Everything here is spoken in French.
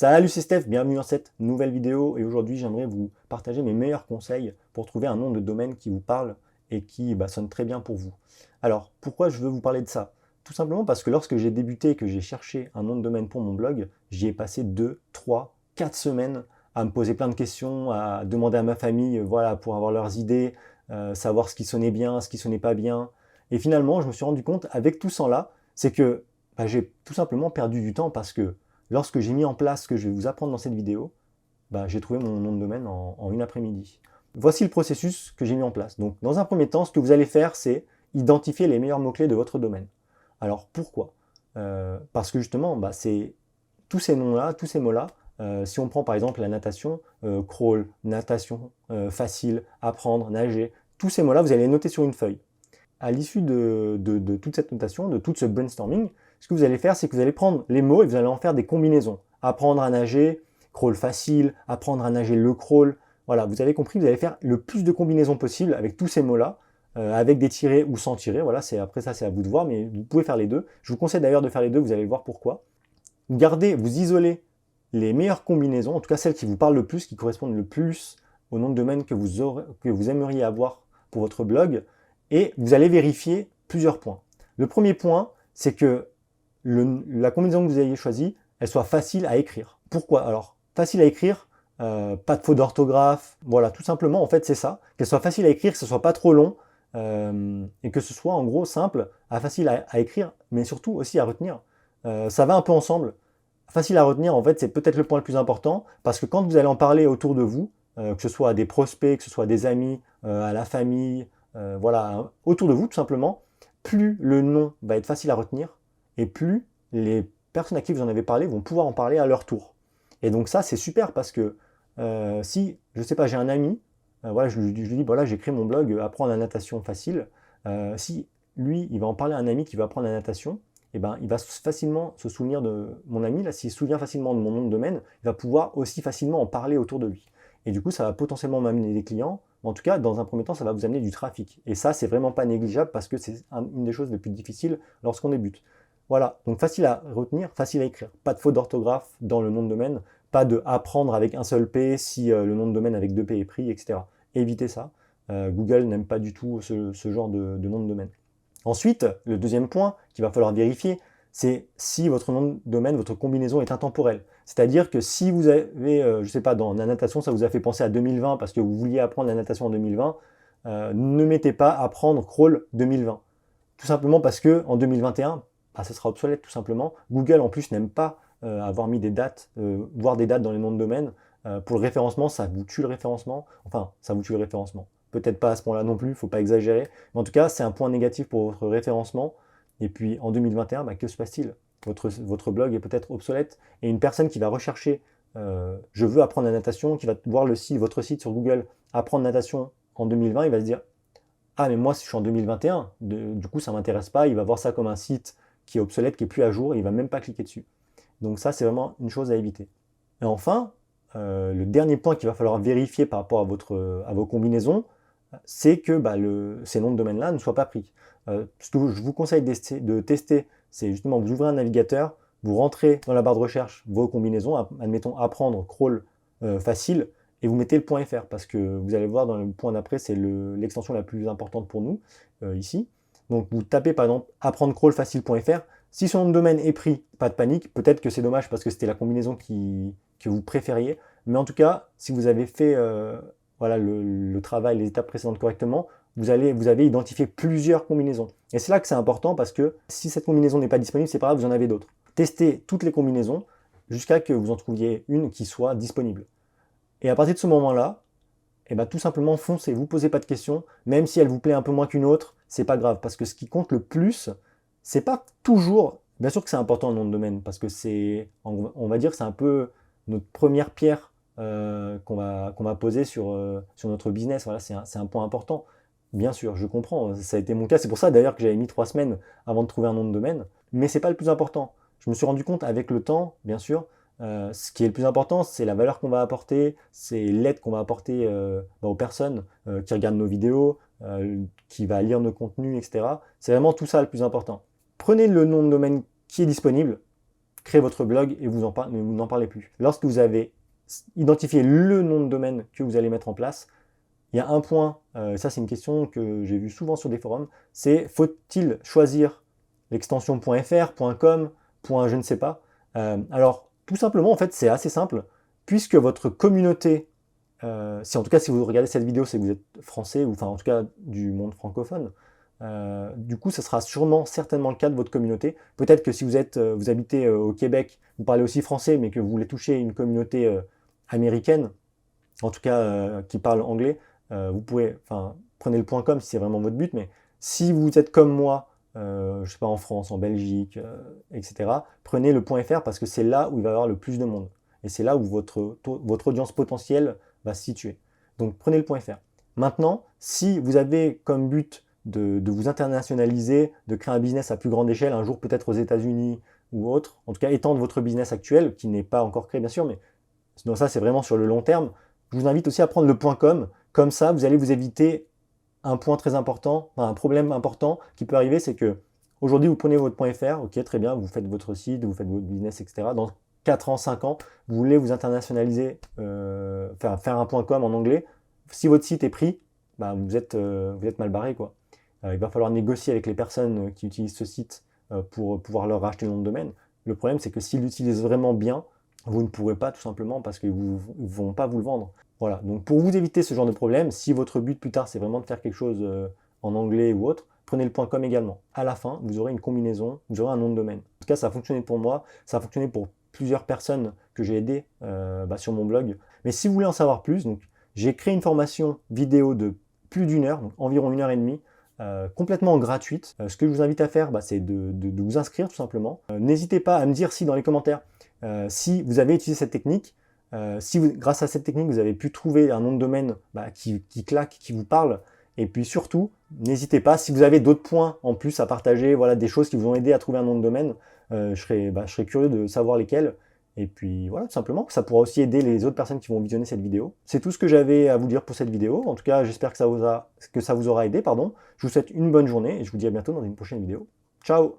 Salut, c'est Steph, bienvenue dans cette nouvelle vidéo et aujourd'hui j'aimerais vous partager mes meilleurs conseils pour trouver un nom de domaine qui vous parle et qui sonne très bien pour vous. Alors, pourquoi je veux vous parler de ça? Tout simplement parce que lorsque j'ai débuté et que j'ai cherché un nom de domaine pour mon blog, j'y ai passé 2, 3, 4 semaines à me poser plein de questions, à demander à ma famille voilà, pour avoir leurs idées, savoir ce qui sonnait bien, ce qui sonnait pas bien. Et finalement, je me suis rendu compte avec tout ça là, c'est que j'ai tout simplement perdu du temps parce que lorsque j'ai mis en place ce que je vais vous apprendre dans cette vidéo, j'ai trouvé mon nom de domaine en une après-midi. Voici le processus que j'ai mis en place. Donc, dans un premier temps, ce que vous allez faire, c'est identifier les meilleurs mots-clés de votre domaine. Alors, pourquoi? Parce que justement, c'est tous ces noms-là, tous ces mots-là, si on prend par exemple la natation, crawl, natation, facile, apprendre, nager, tous ces mots-là, vous allez les noter sur une feuille. À l'issue de toute cette notation, de tout ce brainstorming, ce que vous allez faire, c'est que vous allez prendre les mots et vous allez en faire des combinaisons. Apprendre à nager, crawl facile, apprendre à nager le crawl. Voilà, vous avez compris, vous allez faire le plus de combinaisons possible avec tous ces mots-là, avec des tirets ou sans tirets. Voilà, après ça, c'est à vous de voir, mais vous pouvez faire les deux. Je vous conseille d'ailleurs de faire les deux, vous allez voir pourquoi. Gardez, vous isolez les meilleures combinaisons, en tout cas celles qui vous parlent le plus, qui correspondent le plus au nom de domaine que vous aimeriez avoir pour votre blog, et vous allez vérifier plusieurs points. Le premier point, c'est que la combinaison que vous ayez choisie, elle soit facile à écrire. Pourquoi? Alors, facile à écrire, pas de faute d'orthographe, voilà, tout simplement, en fait, c'est ça. Qu'elle soit facile à écrire, que ce soit pas trop long, et que ce soit en gros simple, facile à écrire, mais surtout aussi à retenir. Ça va un peu ensemble. Facile à retenir, en fait, c'est peut-être le point le plus important, parce que quand vous allez en parler autour de vous, que ce soit à des prospects, que ce soit à des amis, à la famille, voilà, autour de vous, tout simplement, plus le nom va être facile à retenir, et plus les personnes à qui vous en avez parlé vont pouvoir en parler à leur tour. Et donc ça, c'est super, parce que si, je sais pas, j'ai un ami, voilà, je lui dis, voilà, j'ai créé mon blog Apprendre la natation facile. Si lui, il va en parler à un ami qui va apprendre la natation, eh ben, il va facilement se souvenir de mon ami, là, s'il se souvient facilement de mon nom de domaine, il va pouvoir aussi facilement en parler autour de lui. Et du coup, ça va potentiellement m'amener des clients, mais en tout cas, dans un premier temps, ça va vous amener du trafic. Et ça, c'est vraiment pas négligeable parce que c'est une des choses les plus difficiles lorsqu'on débute. Voilà, donc facile à retenir, facile à écrire. Pas de faute d'orthographe dans le nom de domaine, pas de apprendre avec un seul P si le nom de domaine avec deux P est pris, etc. Évitez ça. Google n'aime pas du tout ce genre de nom de domaine. Ensuite, le deuxième point qu'il va falloir vérifier, c'est si votre nom de domaine, votre combinaison est intemporelle. C'est-à-dire que si vous avez, je ne sais pas, dans la natation, ça vous a fait penser à 2020 parce que vous vouliez apprendre la natation en 2020, ne mettez pas apprendre crawl 2020. Tout simplement parce que en 2021, ça sera obsolète tout simplement. Google en plus n'aime pas avoir mis des dates, voir des dates dans les noms de domaine. Pour le référencement, ça vous tue le référencement. Enfin, ça vous tue le référencement. Peut-être pas à ce point-là non plus, il ne faut pas exagérer. Mais en tout cas, c'est un point négatif pour votre référencement. Et puis en 2021, que se passe-t-il? Votre blog est peut-être obsolète. Et une personne qui va rechercher je veux apprendre la natation, qui va voir votre site sur Google, apprendre natation en 2020, il va se dire ah, mais moi, si je suis en 2021, du coup, ça ne m'intéresse pas. Il va voir ça comme un site qui est obsolète, qui est plus à jour, et il ne va même pas cliquer dessus. Donc ça, c'est vraiment une chose à éviter. Et enfin, le dernier point qu'il va falloir vérifier par rapport à vos combinaisons, c'est que ces noms de domaine-là ne soient pas pris. Ce que je vous conseille de tester, c'est justement vous ouvrez un navigateur, vous rentrez dans la barre de recherche vos combinaisons, admettons apprendre, crawl, facile, et vous mettez le .fr parce que vous allez voir dans le point d'après, c'est l'extension la plus importante pour nous ici. Donc vous tapez par exemple apprendre crawl facile.fr. Si son nom de domaine est pris, pas de panique. Peut-être que c'est dommage parce que c'était la combinaison que vous préfériez. Mais en tout cas, si vous avez fait voilà, le travail, les étapes précédentes correctement, vous avez identifié plusieurs combinaisons. Et c'est là que c'est important parce que si cette combinaison n'est pas disponible, c'est pas grave, vous en avez d'autres. Testez toutes les combinaisons jusqu'à que vous en trouviez une qui soit disponible. Et à partir de ce moment-là, tout simplement foncez, vous posez pas de questions, même si elle vous plaît un peu moins qu'une autre, c'est pas grave, parce que ce qui compte le plus, c'est pas toujours, bien sûr que c'est important le nom de domaine, parce que on va dire que c'est un peu notre première pierre qu'on va poser sur notre business, voilà, c'est un point important. Bien sûr, je comprends, ça a été mon cas, c'est pour ça d'ailleurs que j'avais mis 3 semaines avant de trouver un nom de domaine, mais c'est pas le plus important. Je me suis rendu compte avec le temps, bien sûr, ce qui est le plus important, c'est la valeur qu'on va apporter, c'est l'aide qu'on va apporter aux personnes qui regardent nos vidéos, qui va lire nos contenus, etc. C'est vraiment tout ça le plus important. Prenez le nom de domaine qui est disponible, créez votre blog et vous n'en parlez plus. Lorsque vous avez identifié le nom de domaine que vous allez mettre en place, il y a un point, ça c'est une question que j'ai vue souvent sur des forums, c'est faut-il choisir l'extension .fr, .com, je ne sais pas. Alors, tout simplement, en fait, c'est assez simple, puisque votre communauté, si en tout cas si vous regardez cette vidéo, c'est que vous êtes français, ou enfin en tout cas du monde francophone, du coup, ce sera certainement le cas de votre communauté. Peut-être que si vous habitez au Québec, vous parlez aussi français, mais que vous voulez toucher une communauté américaine, en tout cas qui parle anglais, vous pouvez, prenez le .com si c'est vraiment votre but, mais si vous êtes comme moi, je sais pas, en France, en Belgique, etc., prenez le .fr parce que c'est là où il va y avoir le plus de monde. Et c'est là où votre audience potentielle va se situer. Donc prenez le .fr. Maintenant, si vous avez comme but de vous internationaliser, de créer un business à plus grande échelle, un jour peut-être aux États-Unis ou autre, en tout cas étendre votre business actuel, qui n'est pas encore créé bien sûr, mais donc ça c'est vraiment sur le long terme, je vous invite aussi à prendre le .com, comme ça vous allez vous éviter un point très important, un problème important qui peut arriver, c'est que aujourd'hui vous prenez votre .fr, ok très bien, vous faites votre site, vous faites votre business, etc. Dans 4 ans, 5 ans, vous voulez vous internationaliser, faire un .com en anglais, si votre site est pris, vous êtes mal barré, quoi. Il va falloir négocier avec les personnes qui utilisent ce site pour pouvoir leur racheter le nom de domaine. Le problème, c'est que s'ils l'utilisent vraiment bien, vous ne pourrez pas tout simplement parce qu'ils ne vont pas vous le vendre. Voilà, donc pour vous éviter ce genre de problème, si votre but plus tard c'est vraiment de faire quelque chose en anglais ou autre, prenez le .com également. À la fin, vous aurez une combinaison, vous aurez un nom de domaine. En tout cas, ça a fonctionné pour moi, ça a fonctionné pour plusieurs personnes que j'ai aidées sur mon blog. Mais si vous voulez en savoir plus, donc j'ai créé une formation vidéo de plus d'1 heure, donc environ 1 h 30, complètement gratuite. Ce que je vous invite à faire, c'est de vous inscrire tout simplement. N'hésitez pas à me dire si dans les commentaires, si vous avez utilisé cette technique, si grâce à cette technique, vous avez pu trouver un nom de domaine qui claque, qui vous parle. Et puis surtout, n'hésitez pas, si vous avez d'autres points en plus à partager, voilà, des choses qui vous ont aidé à trouver un nom de domaine, je serais curieux de savoir lesquelles. Et puis voilà, tout simplement, ça pourra aussi aider les autres personnes qui vont visionner cette vidéo. C'est tout ce que j'avais à vous dire pour cette vidéo. En tout cas, j'espère que ça vous aura aidé, pardon. Je vous souhaite une bonne journée et je vous dis à bientôt dans une prochaine vidéo. Ciao!